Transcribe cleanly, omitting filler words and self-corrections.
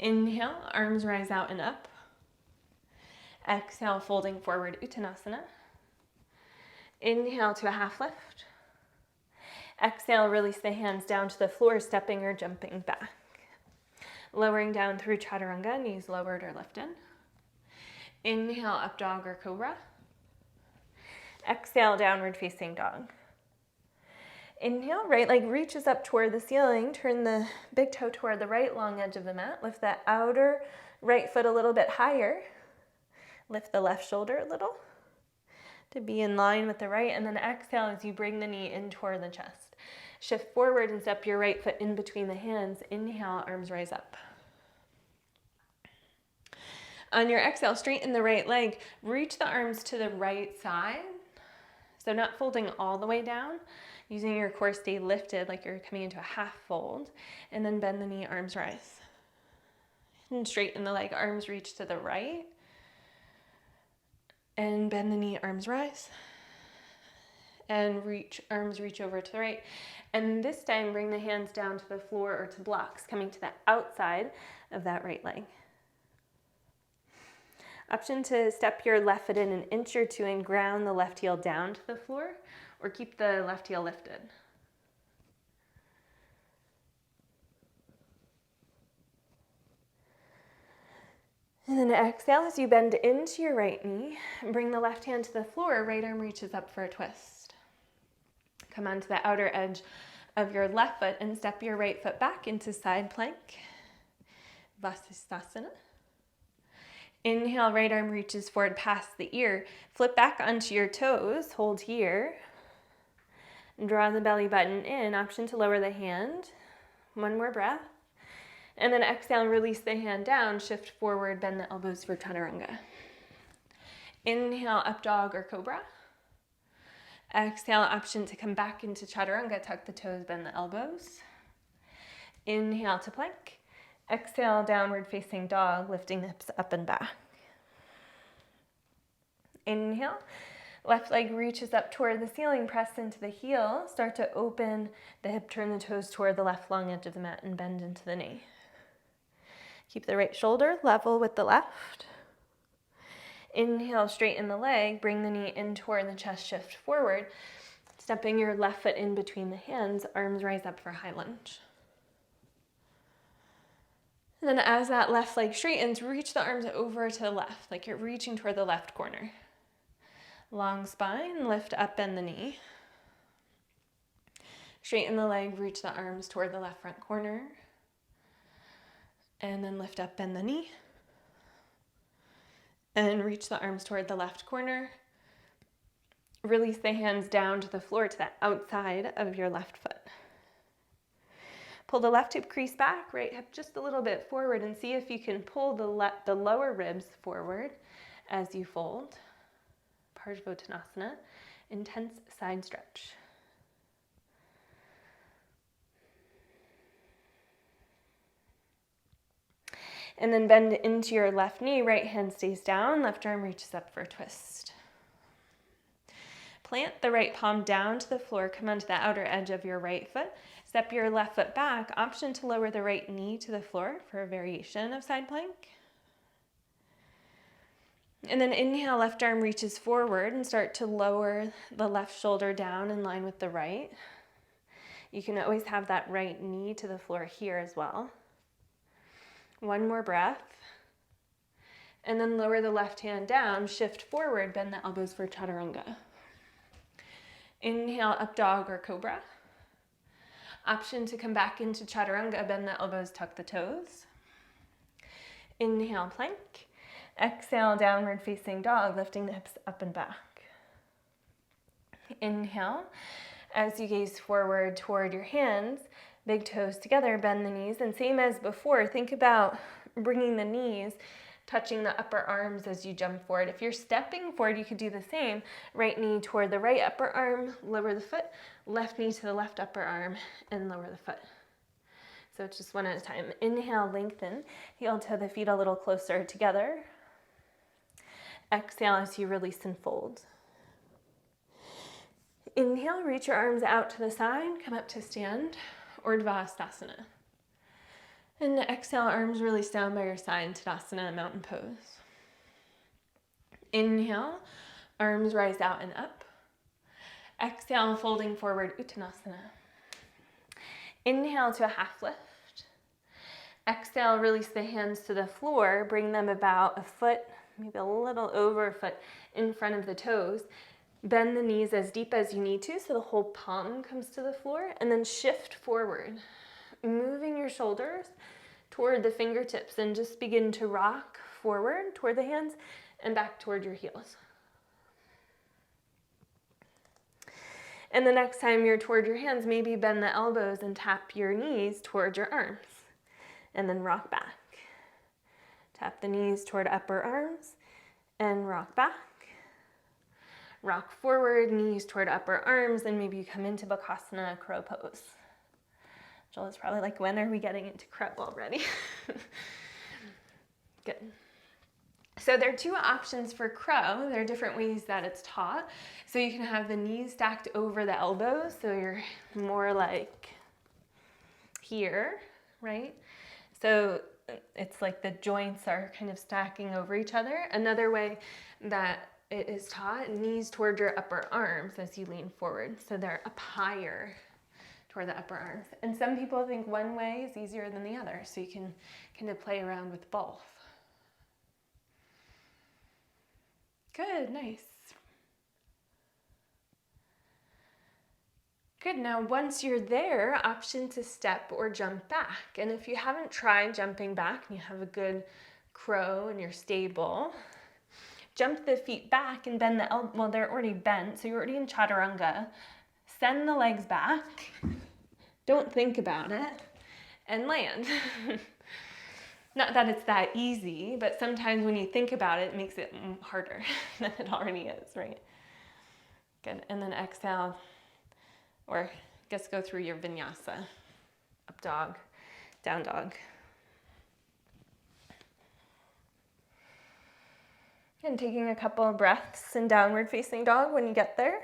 Inhale, arms rise out and up. Exhale, folding forward, Uttanasana. Inhale to a half lift. Exhale, release the hands down to the floor, stepping or jumping back. Lowering down through Chaturanga, knees lowered or lifted. Inhale, up dog or cobra. Exhale, downward facing dog. Inhale, right leg reaches up toward the ceiling. Turn the big toe toward the right long edge of the mat. Lift that outer right foot a little bit higher. Lift the left shoulder a little to be in line with the right. And then exhale as you bring the knee in toward the chest. Shift forward and step your right foot in between the hands. Inhale, arms rise up. On your exhale, straighten the right leg. Reach the arms to the right side. So not folding all the way down. Using your core, stay lifted like you're coming into a half fold. And then bend the knee, arms rise. And straighten the leg, arms reach to the right. And bend the knee, arms rise. And reach, arms reach over to the right. And this time, bring the hands down to the floor or to blocks, coming to the outside of that right leg. Option to step your left foot in an inch or two and ground the left heel down to the floor, or keep the left heel lifted. And then exhale as you bend into your right knee. Bring the left hand to the floor, right arm reaches up for a twist. Come onto the outer edge of your left foot and step your right foot back into side plank. Bakasana. Inhale, right arm reaches forward past the ear. Flip back onto your toes, hold here. Draw the belly button in, option to lower the hand. One more breath. And then exhale, release the hand down, shift forward, bend the elbows for Chaturanga. Inhale, up dog or cobra. Exhale, option to come back into Chaturanga, tuck the toes, bend the elbows. Inhale to plank. Exhale, downward facing dog, lifting the hips up and back. Inhale, left leg reaches up toward the ceiling, press into the heel. Start to open the hip, turn the toes toward the left long edge of the mat and bend into the knee. Keep the right shoulder level with the left. Inhale, straighten the leg, bring the knee in toward the chest, shift forward. Stepping your left foot in between the hands, arms rise up for high lunge. And then as that left leg straightens, reach the arms over to the left, like you're reaching toward the left corner. Long spine, lift up, bend the knee. Straighten the leg, reach the arms toward the left front corner. And then lift up, bend the knee. And reach the arms toward the left corner. Release the hands down to the floor to the outside of your left foot. Pull the left hip crease back, right hip just a little bit forward, and see if you can pull the lower ribs forward as you fold. Parsvottanasana, intense side stretch. And then bend into your left knee, right hand stays down, left arm reaches up for a twist. Plant the right palm down to the floor, come onto the outer edge of your right foot. Step your left foot back, option to lower the right knee to the floor for a variation of side plank. And then inhale, left arm reaches forward and start to lower the left shoulder down in line with the right. You can always have that right knee to the floor here as well. One more breath. And then lower the left hand down, shift forward, bend the elbows for Chaturanga. Inhale, up dog or cobra. Option to come back into Chaturanga, bend the elbows, tuck the toes. Inhale, plank. Exhale, downward facing dog, lifting the hips up and back. Inhale, as you gaze forward toward your hands, big toes together, bend the knees, and same as before, think about bringing the knees, touching the upper arms as you jump forward. If you're stepping forward, you could do the same. Right knee toward the right upper arm, lower the foot, left knee to the left upper arm, and lower the foot. So it's just one at a time. Inhale, lengthen, heel toe the feet a little closer together. Exhale as you release and fold. Inhale, reach your arms out to the side, come up to stand, or Tadasana. And exhale, arms release down by your side, Tadasana, mountain pose. Inhale, arms rise out and up. Exhale, folding forward, Uttanasana. Inhale to a half lift. Exhale, release the hands to the floor, bring them about a foot, maybe a little over a foot in front of the toes. Bend the knees as deep as you need to so the whole palm comes to the floor, and then shift forward, moving your shoulders toward the fingertips, and just begin to rock forward toward the hands and back toward your heels. And the next time you're toward your hands, maybe bend the elbows and tap your knees toward your arms, and then rock back. Tap the knees toward upper arms and rock back. Rock forward, knees toward upper arms, and maybe you come into Bakasana, crow pose. Jill is probably like, when are we getting into crow already? Good. So there are two options for crow. There are different ways that it's taught. So you can have the knees stacked over the elbows, so you're more like here, right? So it's like the joints are kind of stacking over each other. Another way that it is taught, knees toward your upper arms as you lean forward. So they're up higher toward the upper arms. And some people think one way is easier than the other, so you can kind of play around with both. Good, nice. Good, now once you're there, option to step or jump back. And if you haven't tried jumping back and you have a good crow and you're stable, jump the feet back and bend the elbows. Well, they're already bent, so you're already in chaturanga. Send the legs back, don't think about it, and land. Not that it's that easy, but sometimes when you think about it, it makes it harder than it already is, right? Good, and then exhale, or just go through your Vinyasa. Up dog, down dog. And taking a couple of breaths in downward facing dog when you get there.